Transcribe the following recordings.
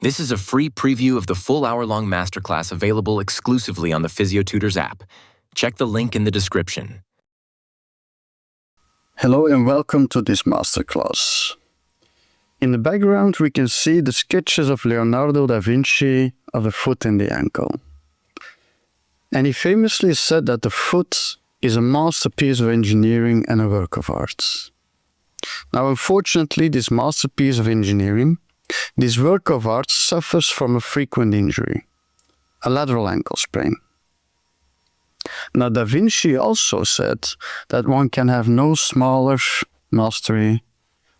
This is a free preview of the full hour-long masterclass available exclusively on the Physiotutors app. Check the link in the description. Hello and welcome to this masterclass. In the background we can see the sketches of Leonardo da Vinci of the foot and the ankle. And he famously said that the foot is a masterpiece of engineering and a work of art. Now unfortunately this masterpiece of engineering, this work of art suffers from a frequent injury, a lateral ankle sprain. Now Da Vinci also said that one can have no smaller mastery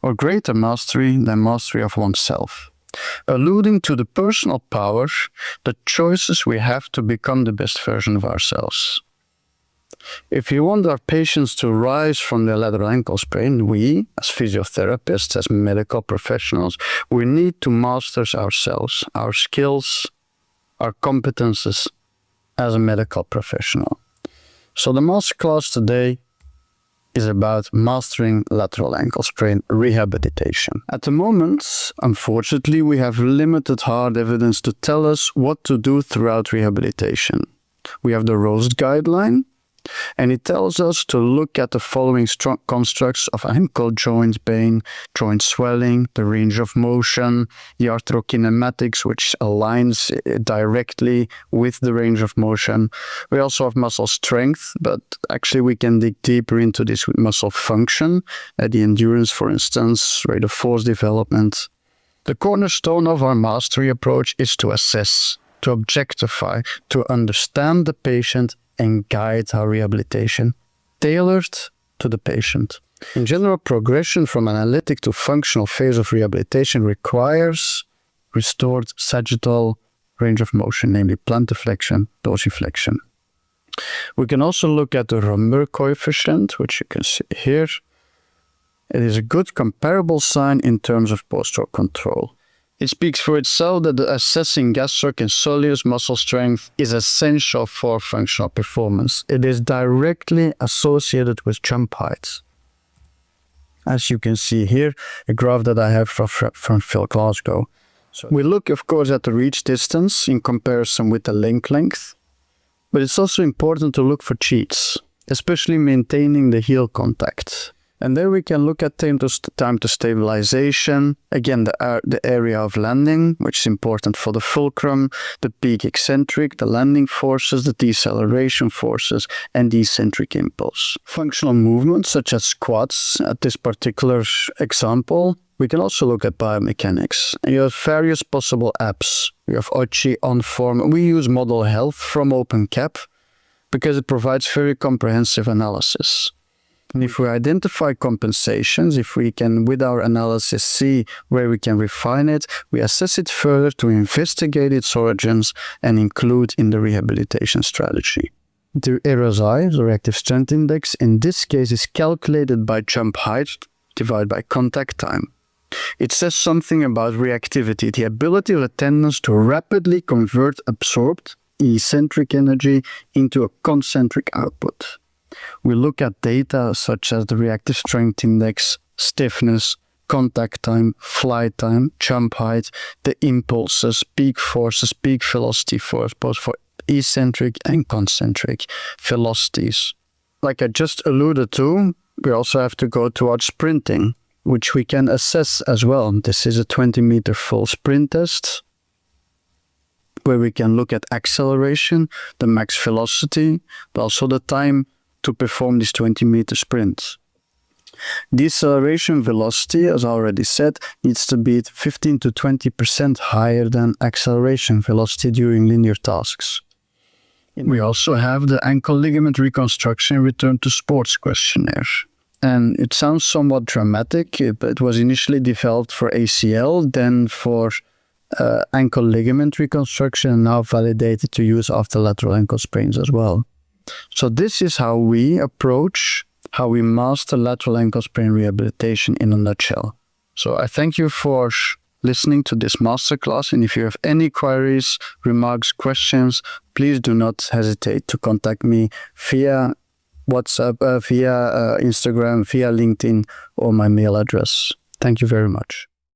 or greater mastery than mastery of oneself, alluding to the personal power, the choices we have to become the best version of ourselves. If you want our patients to rise from their lateral ankle sprain, we, as physiotherapists, as medical professionals, we need to master ourselves, our skills, our competences as a medical professional. So the masterclass today is about mastering lateral ankle sprain rehabilitation. At the moment, unfortunately, we have limited hard evidence to tell us what to do throughout rehabilitation. We have the ROSE guideline, and it tells us to look at the following strong constructs of ankle joint pain, joint swelling, the range of motion, the arthrokinematics, which aligns directly with the range of motion. We also have muscle strength, but actually we can dig deeper into this with muscle function, the endurance, for instance, rate of force development. The cornerstone of our mastery approach is to assess, to objectify, to understand the patient and guide our rehabilitation, tailored to the patient. In general, progression from analytic to functional phase of rehabilitation requires restored sagittal range of motion, namely plantarflexion, dorsiflexion. We can also look at the Romber coefficient, which you can see here. It is a good comparable sign in terms of postural control. It speaks for itself that assessing gastric and soleus muscle strength is essential for functional performance. It is directly associated with jump height. As you can see here, a graph that I have from Phil Glasgow. So we look, of course, at the reach distance in comparison with the leg length, but it's also important to look for cheats, especially maintaining the heel contact. And there we can look at time to stabilization, again the area of landing, which is important for the fulcrum, the peak eccentric, the landing forces, the deceleration forces, and the eccentric impulse. Functional movements such as squats, at this particular example, we can also look at biomechanics. And you have various possible apps. We have Ochi, OnForm. We use Model Health from OpenCap because it provides very comprehensive analysis. And if we identify compensations, if we can, with our analysis, see where we can refine it, we assess it further to investigate its origins and include in the rehabilitation strategy. The RSI, the reactive strength index, in this case is calculated by jump height divided by contact time. It says something about reactivity, the ability of the tendons to rapidly convert absorbed eccentric energy into a concentric output. We look at data such as the reactive strength index, stiffness, contact time, flight time, jump height, the impulses, peak forces, peak velocity force, both for eccentric and concentric velocities. Like I just alluded to, we also have to go towards sprinting, which we can assess as well. This is a 20-meter full sprint test, where we can look at acceleration, the max velocity, but also the time to perform this 20-meter sprint. Deceleration velocity, as I already said, needs to be 15 to 20% higher than acceleration velocity during linear tasks. We also have the ankle ligament reconstruction return to sports questionnaire. And it sounds somewhat dramatic, but it was initially developed for ACL, then for ankle ligament reconstruction, and now validated to use after lateral ankle sprains as well. So this is how we approach, how we master lateral ankle sprain rehabilitation in a nutshell. So I thank you for listening to this masterclass, and if you have any queries, remarks, questions, please do not hesitate to contact me via WhatsApp, via Instagram, via LinkedIn, or my mail address. Thank you very much.